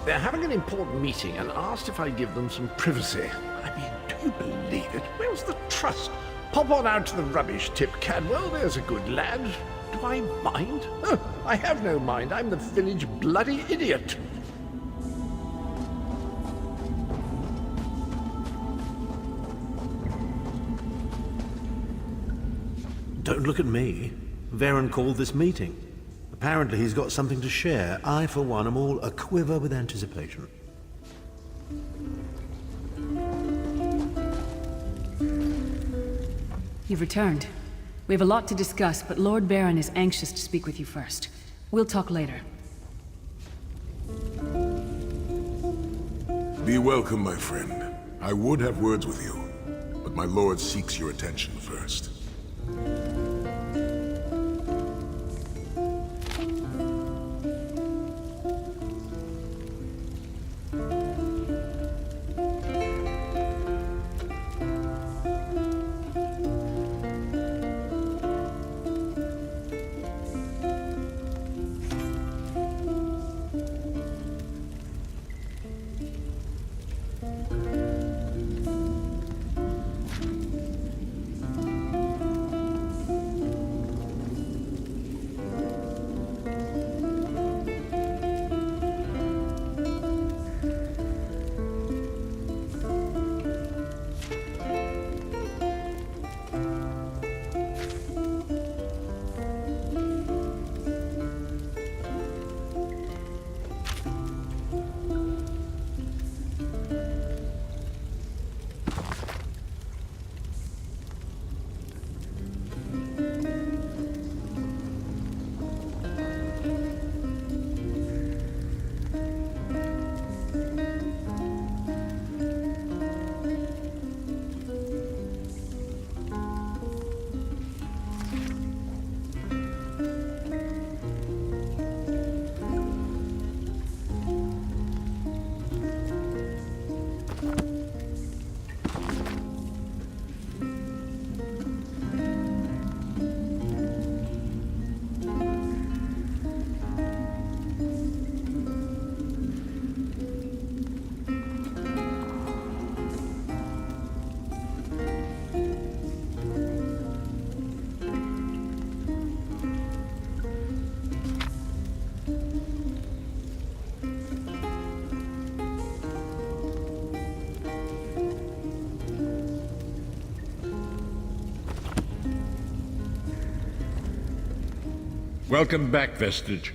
They're having an important meeting and asked if I give them some privacy. I mean, do you believe it? Where's the trust? Pop on out to the rubbish tip, Cadwell. There's a good lad. Do I mind? Oh, I have no mind. I'm the village bloody idiot. Don't look at me. Varen called this meeting. Apparently he's got something to share. I, for one, am all a-quiver with anticipation. You've returned. We have a lot to discuss, but Lord Baron is anxious to speak with you first. We'll talk later. Be welcome, my friend. I would have words with you, but my lord seeks your attention first. Welcome back, Vestige.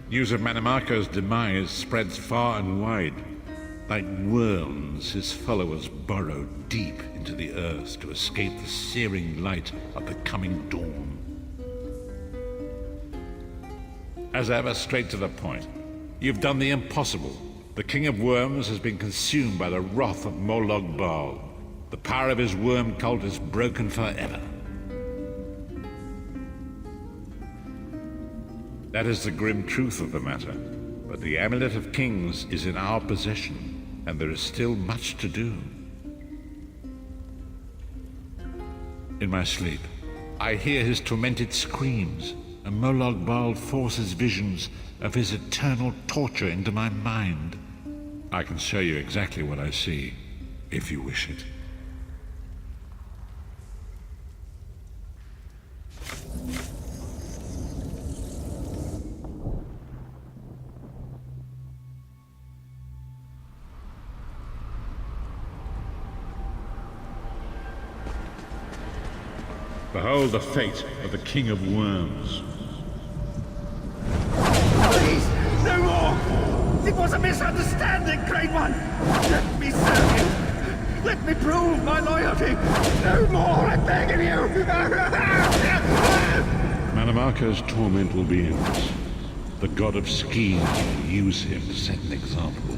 News of Mannimarco's demise spreads far and wide. Like worms, his followers burrow deep into the earth to escape the searing light of the coming dawn. As ever, straight to the point. You've done the impossible. The King of Worms has been consumed by the wrath of Molog Bal. The power of his worm cult is broken forever. That is the grim truth of the matter. But the Amulet of Kings is in our possession, and there is still much to do. In my sleep, I hear his tormented screams, and Molog Bal forces visions of his eternal torture into my mind. I can show you exactly what I see, if you wish it. Behold the fate of the King of Worms. Please, no more! It was a misunderstanding, Great One! Let me serve you! Let me prove my loyalty! No more, I beg of you! Mannimarco's torment will be endless. The god of schemes will use him to set an example.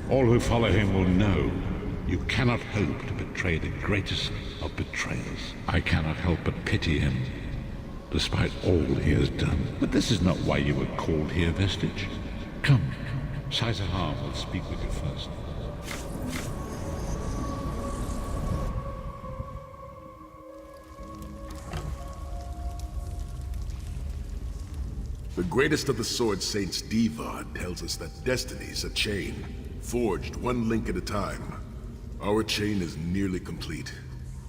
All who follow him will know you cannot hope to betray the greatest of betrayers. I cannot help but pity him, despite all he has done. But this is not why you were called here, Vestige. Come, Saitahar will speak with you first. The greatest of the Sword Saints, Divad, tells us that destiny's a chain, forged one link at a time. Our chain is nearly complete.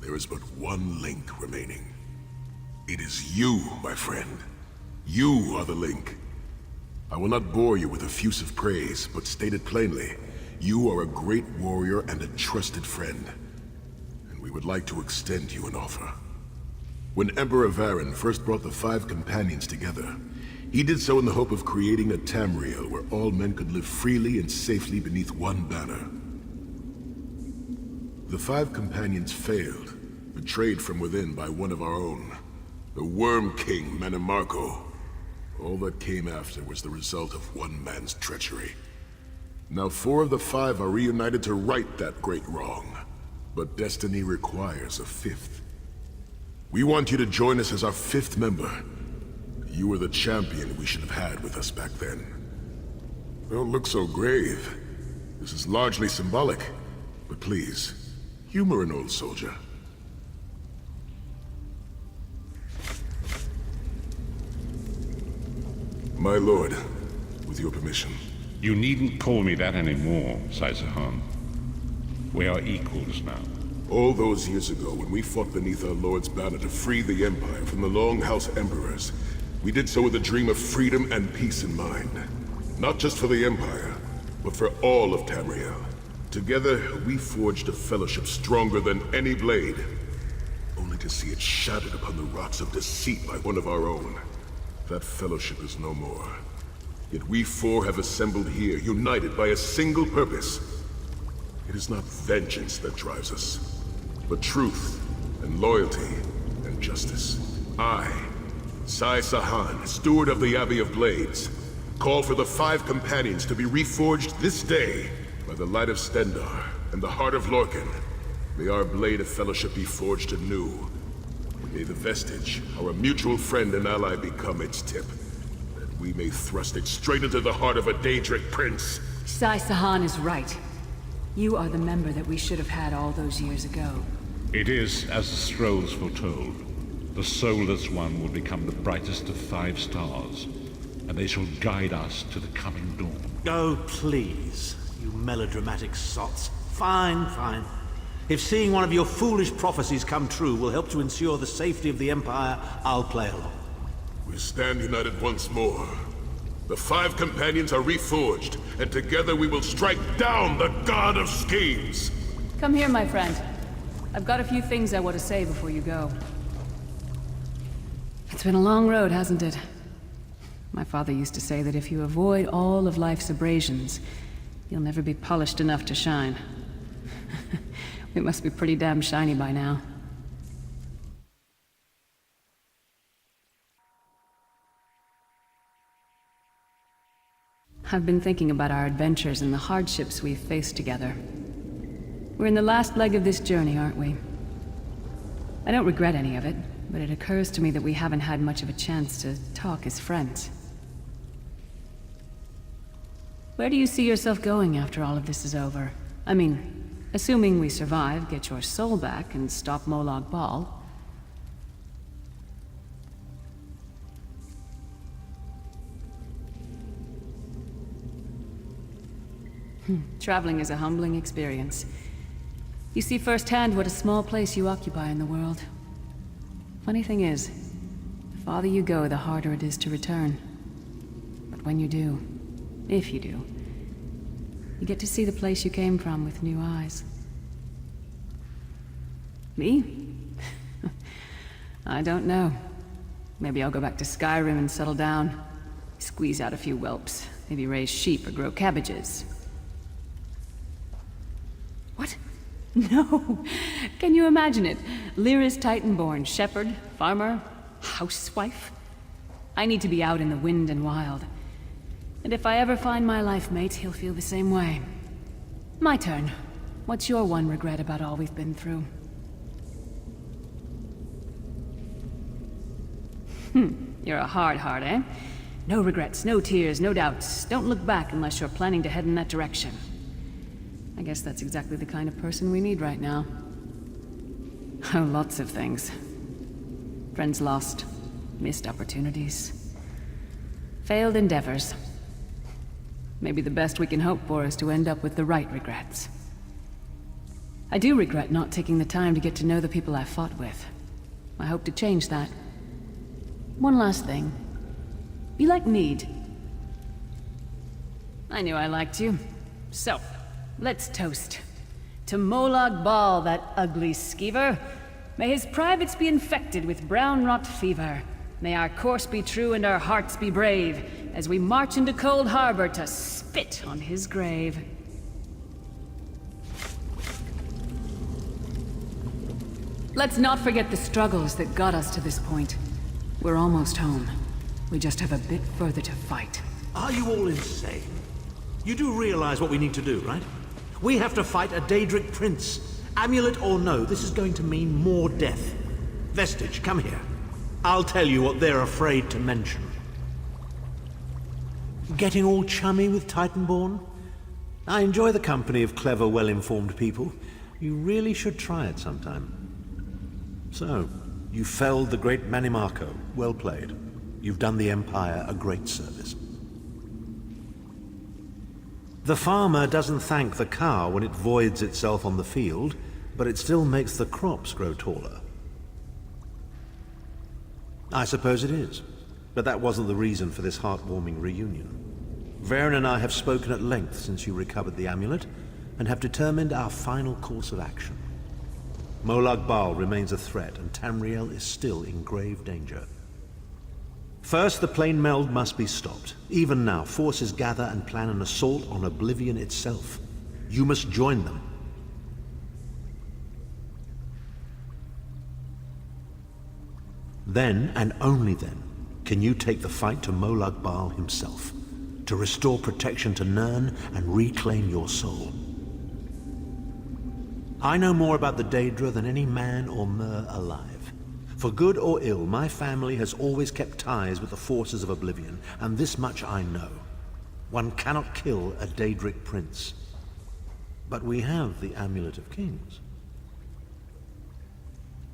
There is but one link remaining. It is you, my friend. You are the link. I will not bore you with effusive praise, but state it plainly. You are a great warrior and a trusted friend. And we would like to extend you an offer. When Emperor Varen first brought the 5 companions together, he did so in the hope of creating a Tamriel where all men could live freely and safely beneath one banner. The 5 companions failed, betrayed from within by one of our own, the Worm King Manimarco. All that came after was the result of one man's treachery. Now 4 of the 5 are reunited to right that great wrong, but destiny requires a 5th. We want you to join us as our 5th member. You were the champion we should have had with us back then. Don't look so grave. This is largely symbolic, but please, humor an old soldier. My lord, with your permission. You needn't call me that anymore, Saisahan. We are equals now. All those years ago, when we fought beneath our lord's banner to free the Empire from the Longhouse Emperors, we did so with a dream of freedom and peace in mind. Not just for the Empire, but for all of Tamriel. Together, we forged a fellowship stronger than any blade, only to see it shattered upon the rocks of deceit by one of our own. That fellowship is no more. Yet we 4 have assembled here, united by a single purpose. It is not vengeance that drives us, but truth and loyalty and justice. I, Saisahan, steward of the Abbey of Blades, call for the 5 companions to be reforged this day by the light of Stendarr and the heart of Lorkhan. May our blade of fellowship be forged anew. May the vestige, our mutual friend and ally, become its tip, that we may thrust it straight into the heart of a Daedric prince. Saisahan is right. You are the member that we should have had all those years ago. It is as the scrolls foretold. The soulless one will become the brightest of 5 stars, and they shall guide us to the coming dawn. Oh, please, you melodramatic sots. Fine, fine. If seeing one of your foolish prophecies come true will help to ensure the safety of the Empire, I'll play along. We stand united once more. The 5 companions are reforged, and together we will strike down the God of Schemes! Come here, my friend. I've got a few things I want to say before you go. It's been a long road, hasn't it? My father used to say that if you avoid all of life's abrasions, you'll never be polished enough to shine. We must be pretty damn shiny by now. I've been thinking about our adventures and the hardships we've faced together. We're in the last leg of this journey, aren't we? I don't regret any of it, but it occurs to me that we haven't had much of a chance to talk as friends. Where do you see yourself going after all of this is over? I mean, assuming we survive, get your soul back, and stop Molag Bal. Traveling is a humbling experience. You see firsthand what a small place you occupy in the world. Funny thing is, the farther you go, the harder it is to return. But when you do, if you do, you get to see the place you came from with new eyes. Me? I don't know. Maybe I'll go back to Skyrim and settle down. Squeeze out a few whelps. Maybe raise sheep or grow cabbages. What? No! Can you imagine it? Lyra's Titan-born shepherd, farmer, housewife. I need to be out in the wind and wild. And if I ever find my life mate, he'll feel the same way. My turn. What's your one regret about all we've been through? You're a hard heart, eh? No regrets, no tears, no doubts. Don't look back unless you're planning to head in that direction. I guess that's exactly the kind of person we need right now. Oh, lots of things. Friends lost, missed opportunities. Failed endeavors. Maybe the best we can hope for is to end up with the right regrets. I do regret not taking the time to get to know the people I fought with. I hope to change that. One last thing. You like mead? I knew I liked you. So, let's toast. To Molag Bal, that ugly skeever. May his privates be infected with brown rot fever. May our course be true and our hearts be brave, as we march into Cold Harbor to spit on his grave. Let's not forget the struggles that got us to this point. We're almost home. We just have a bit further to fight. Are you all insane? You do realize what we need to do, right? We have to fight a Daedric prince. Amulet or no, this is going to mean more death. Vestige, come here. I'll tell you what they're afraid to mention. Getting all chummy with Titanborn? I enjoy the company of clever, well-informed people. You really should try it sometime. So, you felled the great Manimarco. Well played. You've done the Empire a great service. The farmer doesn't thank the cow when it voids itself on the field, but it still makes the crops grow taller. I suppose it is, but that wasn't the reason for this heartwarming reunion. Varen and I have spoken at length since you recovered the amulet, and have determined our final course of action. Molag Bal remains a threat, and Tamriel is still in grave danger. First, the plane meld must be stopped. Even now, forces gather and plan an assault on Oblivion itself. You must join them. Then, and only then, can you take the fight to Molag Bal himself, to restore protection to Nirn and reclaim your soul. I know more about the Daedra than any man or mer alive. For good or ill, my family has always kept ties with the forces of Oblivion, and this much I know. One cannot kill a Daedric prince. But we have the Amulet of Kings.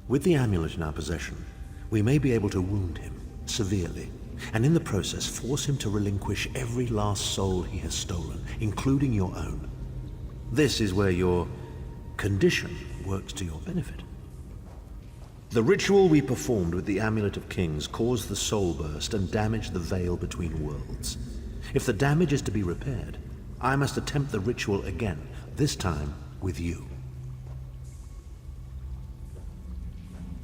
With the amulet in our possession, we may be able to wound him severely, and in the process force him to relinquish every last soul he has stolen, including your own. This is where your condition works to your benefit. The ritual we performed with the Amulet of Kings caused the soul burst and damaged the veil between worlds. If the damage is to be repaired, I must attempt the ritual again, this time with you.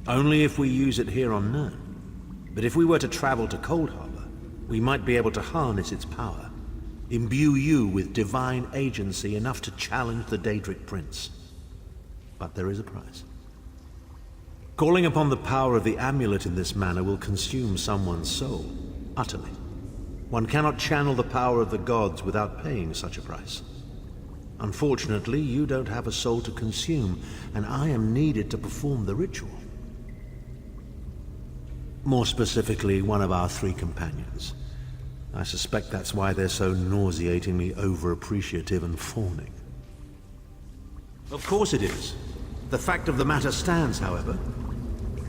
Only if we use it here on Nirn. But if we were to travel to Cold Harbor, we might be able to harness its power, imbue you with divine agency enough to challenge the Daedric Prince. But there is a price. Calling upon the power of the amulet in this manner will consume someone's soul, utterly. One cannot channel the power of the gods without paying such a price. Unfortunately, you don't have a soul to consume, and I am needed to perform the ritual. More specifically, one of our 3 companions. I suspect that's why they're so nauseatingly over-appreciative and fawning. Of course it is. The fact of the matter stands, however.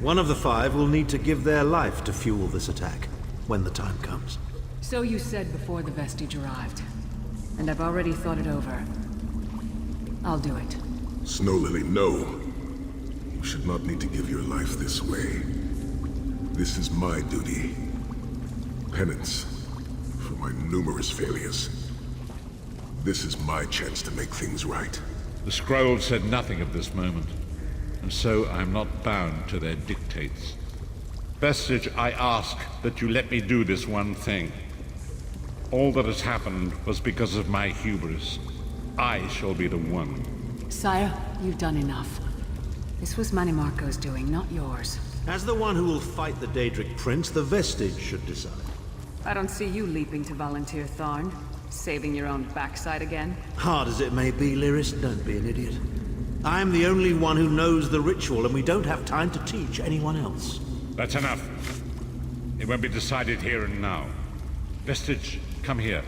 One of the 5 will need to give their life to fuel this attack, when the time comes. So you said before the vestige arrived, and I've already thought it over. I'll do it. Snow Lily, no. You should not need to give your life this way. This is my duty. Penance for my numerous failures. This is my chance to make things right. The scroll said nothing of this moment, and so I'm not bound to their dictates. Vestige, I ask that you let me do this one thing. All that has happened was because of my hubris. I shall be the one. Sire, you've done enough. This was Manimarco's doing, not yours. As the one who will fight the Daedric Prince, the Vestige should decide. I don't see you leaping to volunteer, Tharn. Saving your own backside again? Hard as it may be, Lyris, don't be an idiot. I am the only one who knows the ritual, and we don't have time to teach anyone else. That's enough. It won't be decided here and now. Vestige, come here.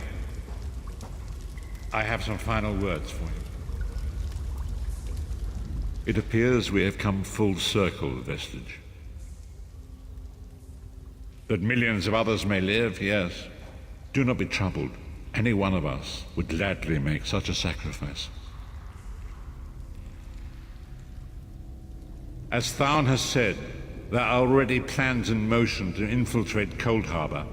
I have some final words for you. It appears we have come full circle, Vestige. That millions of others may live, yes. Do not be troubled. Any one of us would gladly make such a sacrifice. As Thaun has said, there are already plans in motion to infiltrate Cold Harbor.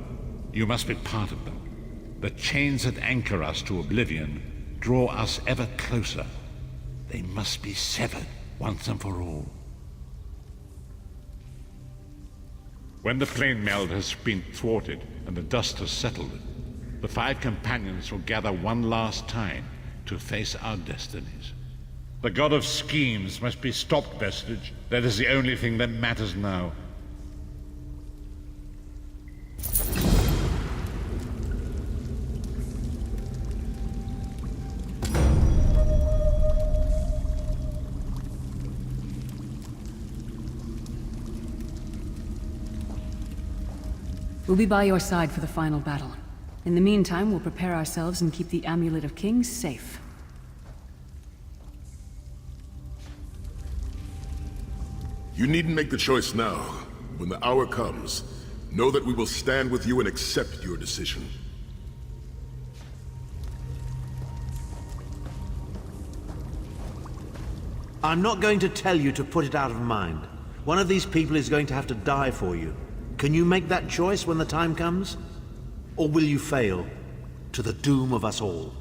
You must be part of them. The chains that anchor us to oblivion draw us ever closer. They must be severed once and for all. When the plane meld has been thwarted and the dust has settled, the 5 companions will gather one last time to face our destinies. The god of schemes must be stopped, Vestige. That is the only thing that matters now. We'll be by your side for the final battle. In the meantime, we'll prepare ourselves and keep the Amulet of Kings safe. You needn't make the choice now. When the hour comes, know that we will stand with you and accept your decision. I'm not going to tell you to put it out of mind. One of these people is going to have to die for you. Can you make that choice when the time comes? Or will you fail, to the doom of us all?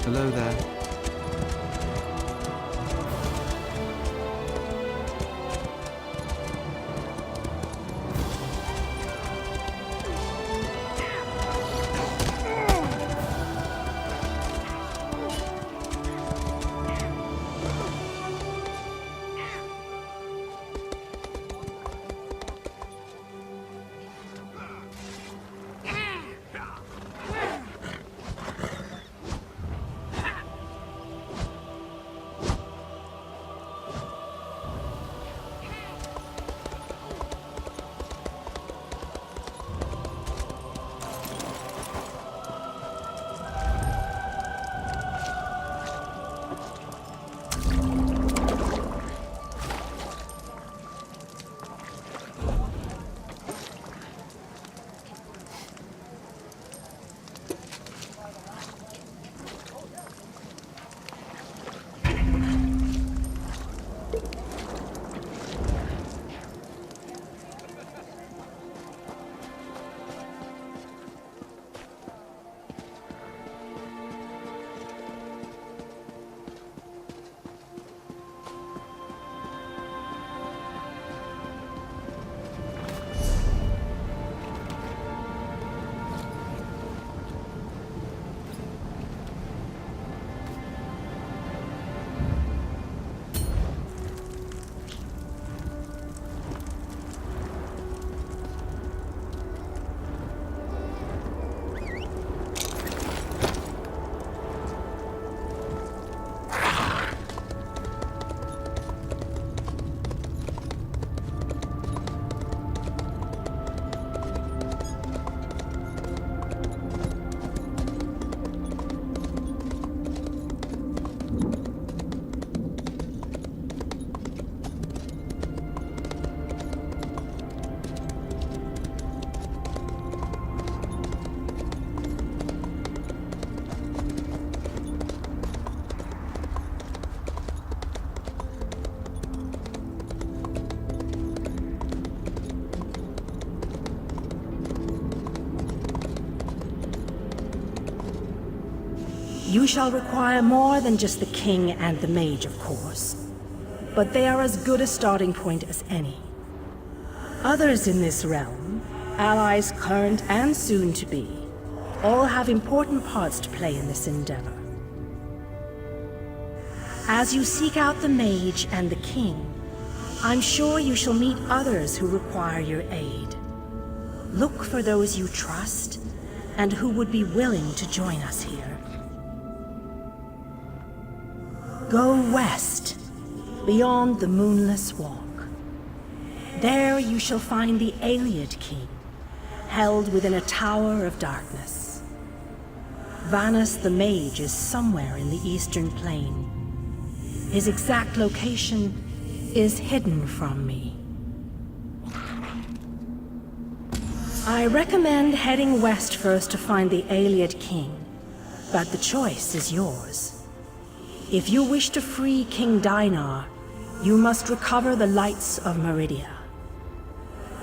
Hello there. You shall require more than just the king and the mage, of course. But they are as good a starting point as any. Others in this realm, allies current and soon to be, all have important parts to play in this endeavor. As you seek out the mage and the king, I'm sure you shall meet others who require your aid. Look for those you trust and who would be willing to join us here. Go west, beyond the Moonless Walk. There you shall find the Ayleid King, held within a tower of darkness. Vanus the Mage is somewhere in the Eastern Plain. His exact location is hidden from me. I recommend heading west first to find the Ayleid King, but the choice is yours. If you wish to free King Dinar, you must recover the lights of Meridia.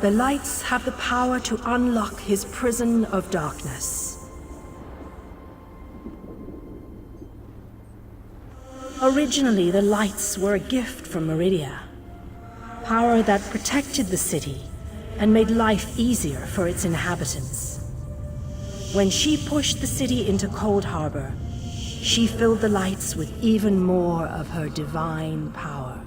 The lights have the power to unlock his prison of darkness. Originally, the lights were a gift from Meridia, power that protected the city and made life easier for its inhabitants. When she pushed the city into Cold Harbor, she filled the lights with even more of her divine power.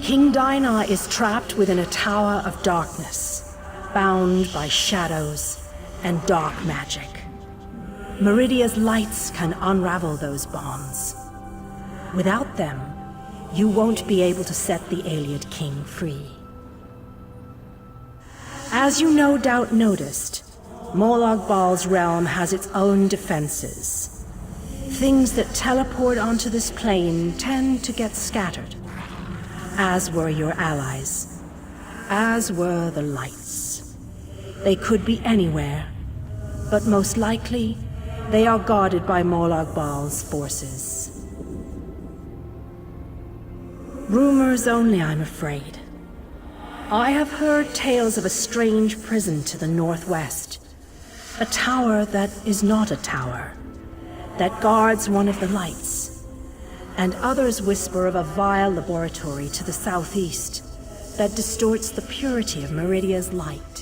King Dinar is trapped within a tower of darkness, bound by shadows and dark magic. Meridia's lights can unravel those bonds. Without them, you won't be able to set the Ayleid King free. As you no doubt noticed, Molag Bal's realm has its own defenses. Things that teleport onto this plane tend to get scattered, as were your allies, as were the lights. They could be anywhere, but most likely, they are guarded by Molag Bal's forces. Rumors only, I'm afraid. I have heard tales of a strange prison to the northwest. A tower that is not a tower, that guards one of the lights. And others whisper of a vile laboratory to the southeast that distorts the purity of Meridia's light.